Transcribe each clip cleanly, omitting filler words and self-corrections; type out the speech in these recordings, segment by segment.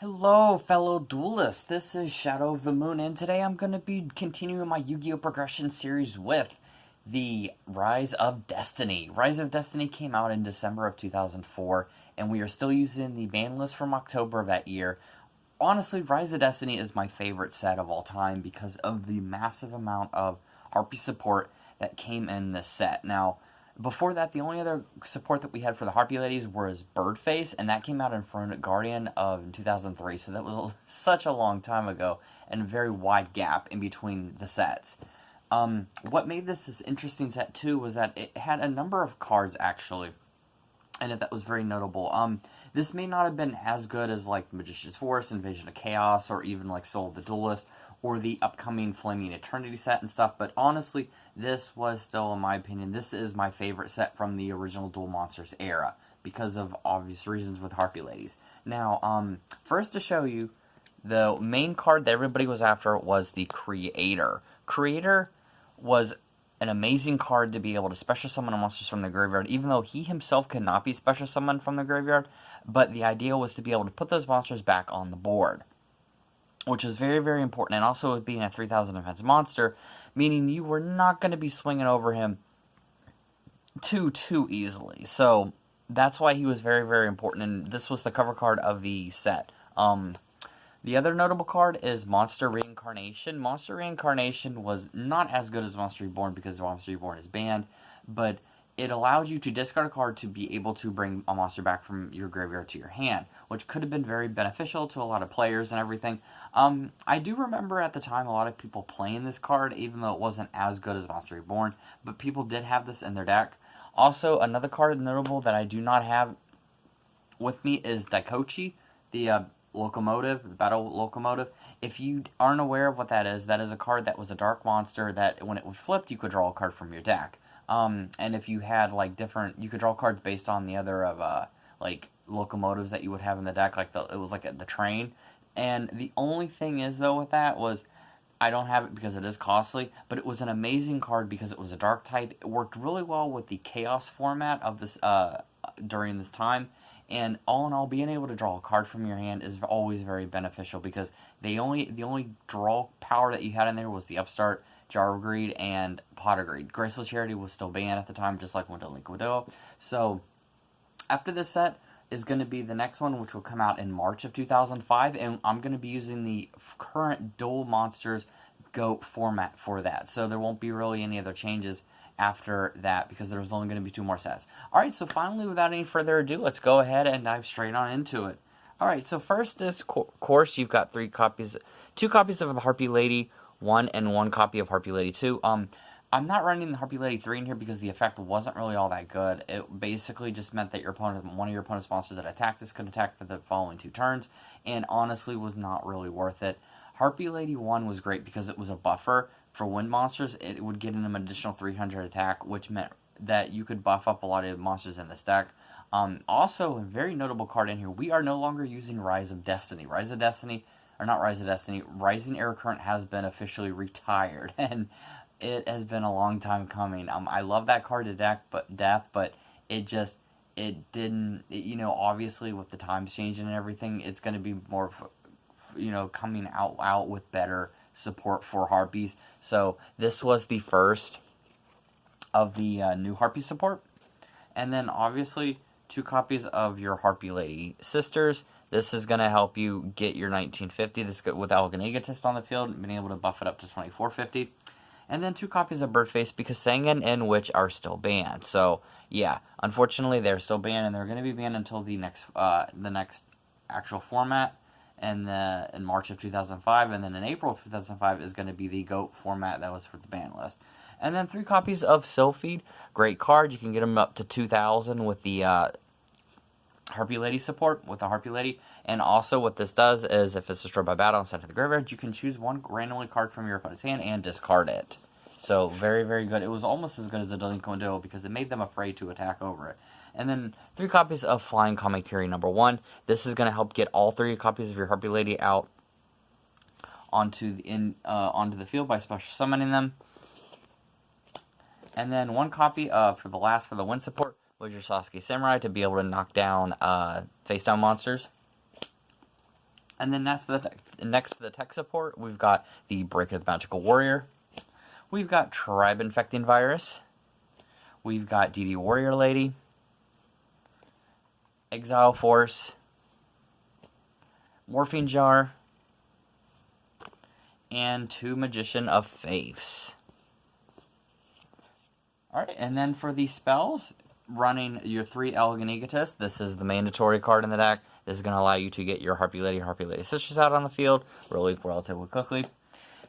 Hello, fellow duelists. This is Shadow of the Moon, and today I'm going to be continuing my Yu-Gi-Oh! Progression series with the Rise of Destiny. Rise of Destiny came out in December of 2004, and we are still using the ban list from October of that year. Honestly, Rise of Destiny is my favorite set of all time because of the massive amount of Harpie support that came in this set. Now, before that, the only other support that we had for the Harpie Ladies was Birdface, and that came out in Pharaonic Guardian of 2003, so that was such a long time ago, and a very wide gap in between the sets. What made this interesting set, too, was that it had a number of cards, actually, and that was very notable. This may not have been as good as, like, Magician's Force, Invasion of Chaos, or even, like, Soul of the Duelist, or the upcoming Flaming Eternity set and stuff, but honestly, this was still, in my opinion, this is my favorite set from the original Duel Monsters era, because of obvious reasons with Harpie Ladies. Now, first to show you, the main card that everybody was after was the Creator. Creator was an amazing card to be able to special summon monsters from the graveyard, even though he himself could not be special summoned from the graveyard, but the idea was to be able to put those monsters back on the board, which was very, very important, and also with being a 3,000 defense monster, meaning you were not going to be swinging over him too easily. So that's why he was very, very important, and this was the cover card of the set. The other notable card is Monster Reincarnation. Monster Reincarnation was not as good as Monster Reborn because Monster Reborn is banned, but it allowed you to discard a card to be able to bring a monster back from your graveyard to your hand, which could have been very beneficial to a lot of players and everything. I do remember at the time a lot of people playing this card, even though it wasn't as good as Monster Reborn, but people did have this in their deck. Also, another card notable that I do not have with me is Daikochi, the locomotive, the battle locomotive. If you aren't aware of what that is a card that was a dark monster that when it was flipped, you could draw a card from your deck. And if you had like different, you could draw cards based on the other of like locomotives that you would have in the deck. Like it was like the train. And the only thing is though with that was I don't have it because it is costly, but it was an amazing card because it was a dark type. It worked really well with the chaos format of this during this time. And all in all, being able to draw a card from your hand is always very beneficial because the only draw power that you had in there was the Upstart, Jar of Greed, and Pot of Greed. Graceful Charity was still banned at the time, just like Window Link Widow. So after this set is going to be the next one, which will come out in March of 2005, and I'm going to be using the current Duel Monsters GOAT format for that. So there won't be really any other changes after that because there's only going to be 2 more sets. Alright, so finally, without any further ado, let's go ahead and dive straight on into it. Alright, so first is, course, you've got 2 copies of the Harpie Lady 1 and 1 copy of Harpie Lady 2. I'm not running the Harpie Lady 3 in here because the effect wasn't really all that good. It basically just meant that one of your opponent's monsters that attacked this could attack for the following 2 turns, and honestly was not really worth it. Harpie Lady 1 was great because it was a buffer for wind monsters. It would get an additional 300 attack, which meant that you could buff up a lot of monsters in this deck. Also, a very notable card in here, we are no longer using Rise of Destiny. Rising Air Current has been officially retired, and it has been a long time coming. I love that card to death, but it didn't, obviously with the times changing and everything, it's going to be more, coming out with better support for Harpies. So this was the first of the new Harpie support. And then obviously 2 copies of your Harpie Lady Sisters. This is going to help you get your 1950. This with Elegant Egotist on the field, being able to buff it up to 2450. And then 2 copies of Birdface because Sangan and Witch are still banned. So yeah, unfortunately they're still banned, and they're going to be banned until the next actual format in March of 2005, and then in April of 2005 is going to be the GOAT format that was for the ban list. And then 3 copies of Sylphid. Great card. You can get them up to 2,000 with the Harpie Lady support, with the Harpie Lady. And also what this does is if it's destroyed by battle and sent to the graveyard, you can choose 1 randomly card from your opponent's hand and discard it. So very, very good. It was almost as good as the Delinquent Duo because it made them afraid to attack over it. And then 3 copies of Flying Kamakiri #1. This is going to help get all 3 copies of your Harpie Lady out onto the field by special summoning them. And then 1 copy for the wind support was your Sasuke Samurai to be able to knock down face down monsters. And then next for the tech support, we've got the Break of the Magical Warrior. We've got Tribe Infecting Virus. We've got DD Warrior Lady. Exile Force. Morphine Jar. And 2 Magician of Faiths. Alright, and then for the spells, running your 3 Elegant Egotist. This is the mandatory card in the deck. This is going to allow you to get your Harpie Lady Sisters out on the field relatively quickly.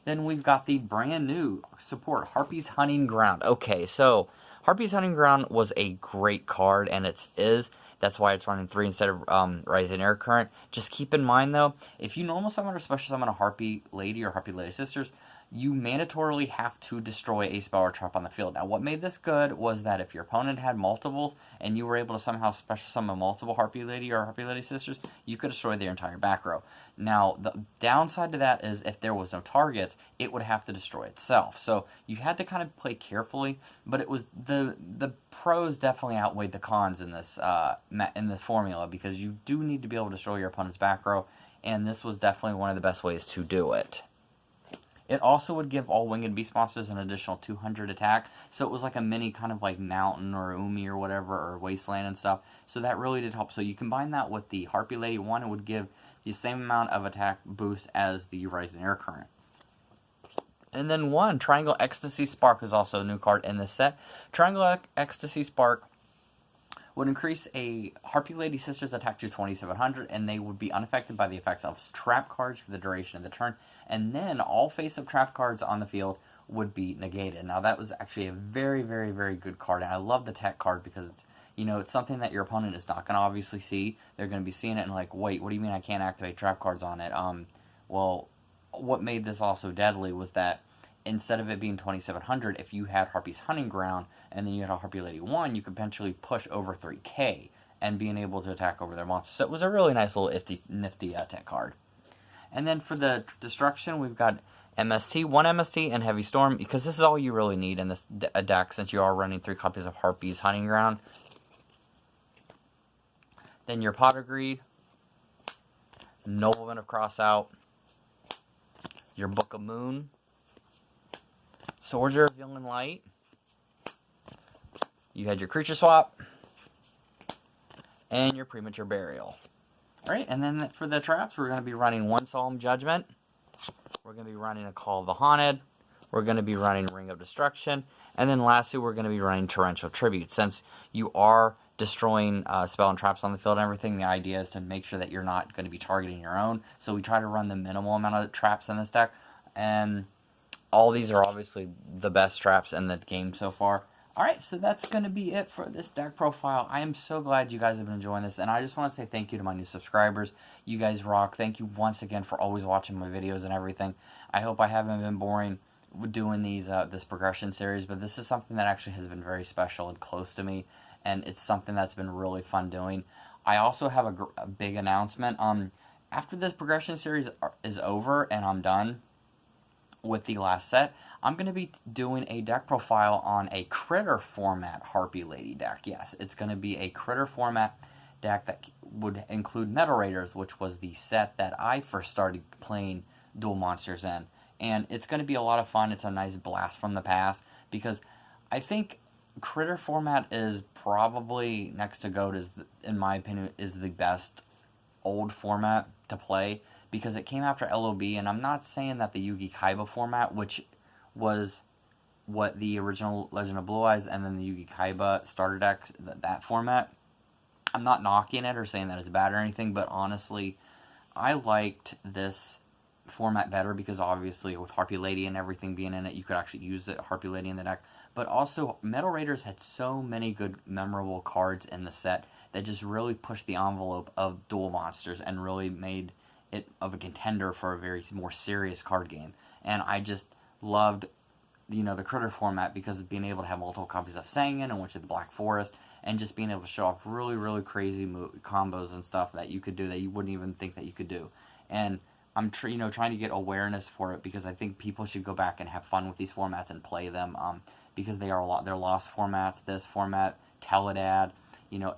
Then we've got the brand new support, Harpie's Hunting Ground. Okay, so Harpie's Hunting Ground was a great card, and it is. That's why it's running 3 instead of Rising Air Current. Just keep in mind, though, if you normal summon or special summon a Harpie Lady or Harpie Lady Sisters, you mandatorily have to destroy a spell or trap on the field. Now, what made this good was that if your opponent had multiples and you were able to somehow special summon multiple Harpie Lady or Harpie Lady Sisters, you could destroy their entire back row. Now, the downside to that is if there was no targets, it would have to destroy itself. So you had to kind of play carefully, but it was the pros definitely outweighed the cons in this formula, because you do need to be able to destroy your opponent's back row, and this was definitely one of the best ways to do it. It also would give all winged beast monsters an additional 200 attack, so it was like a mini kind of like mountain or Umi or whatever, or wasteland and stuff, so that really did help. So you combine that with the Harpie Lady 1, it would give the same amount of attack boost as the Rising Air Current. And then 1, Triangle Ecstasy Spark is also a new card in this set. Triangle Ecstasy Spark would increase a Harpie Lady Sisters attack to 2700, and they would be unaffected by the effects of trap cards for the duration of the turn. And then all face-up trap cards on the field would be negated. Now that was actually a very, very, very good card, and I love the tech card because it's, you know, it's something that your opponent is not going to obviously see. They're going to be seeing it and like, wait, what do you mean I can't activate trap cards on it? Well, what made this also deadly was that instead of it being 2700, if you had Harpie's Hunting Ground and then you had a Harpie Lady 1, you could potentially push over 3k and being able to attack over their monsters. So it was a really nice little nifty tech card. And then for the destruction, we've got MST, 1 MST, and Heavy Storm, because this is all you really need in this deck since you are running 3 copies of Harpie's Hunting Ground. Then your Pot of Greed, Nobleman of Crossout, your Book of Moon, Soldier of Young and Light. You had your Creature Swap. And your Premature Burial. Alright, and then for the traps, we're going to be running 1 Solemn Judgment. We're going to be running a Call of the Haunted. We're going to be running Ring of Destruction. And then lastly, we're going to be running Torrential Tribute. Since you are destroying spell and traps on the field and everything, the idea is to make sure that you're not going to be targeting your own. So we try to run the minimal amount of traps in this deck. And all these are obviously the best traps in the game so far. Alright, so that's going to be it for this deck profile. I am so glad you guys have been enjoying this, and I just want to say thank you to my new subscribers. You guys rock. Thank you once again for always watching my videos and everything. I hope I haven't been boring doing these this progression series, but this is something that actually has been very special and close to me, and it's something that's been really fun doing. I also have a big announcement. After this progression series is over and I'm done with the last set, I'm going to be doing a deck profile on a Critter format Harpie Lady deck. Yes, it's going to be a Critter format deck that would include Metal Raiders, which was the set that I first started playing Duel Monsters in. And it's going to be a lot of fun. It's a nice blast from the past, because I think Critter format is probably next to GOAT, in my opinion, is the best old format to play, because it came after LOB, and I'm not saying that the Yugi Kaiba format, which was what the original Legend of Blue Eyes and then the Yugi Kaiba starter deck, that format, I'm not knocking it or saying that it's bad or anything, but honestly, I liked this format better because obviously with Harpie Lady and everything being in it, you could actually use the Harpie Lady in the deck. But also, Metal Raiders had so many good, memorable cards in the set that just really pushed the envelope of Duel Monsters and really made it of a contender for a very more serious card game. And I just loved, you know, the Critter format because of being able to have multiple copies of Sangan and which is the Black Forest, and just being able to show off really, really crazy combos and stuff that you could do that you wouldn't even think that you could do. And I'm trying to get awareness for it, because I think people should go back and have fun with these formats and play them, because they're lost formats. This format, Teledad,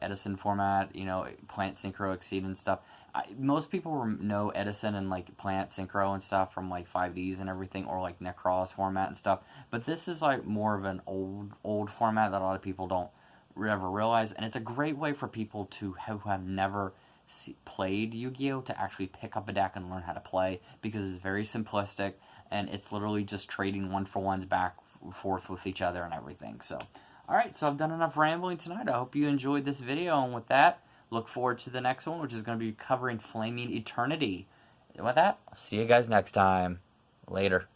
Edison format, Plant, Synchro, Exceed and stuff. Most people know Edison and like Plant, Synchro and stuff from like 5Ds and everything, or like Necros format and stuff. But this is like more of an old format that a lot of people don't ever realize, and it's a great way for people who have never played Yu-Gi-Oh! To actually pick up a deck and learn how to play, because it's very simplistic and it's literally just trading one-for-ones back forth with each other and everything. So, alright, so I've done enough rambling tonight. I hope you enjoyed this video, and with that, look forward to the next one, which is going to be covering Flaming Eternity. With that, I'll see you guys next time. Later.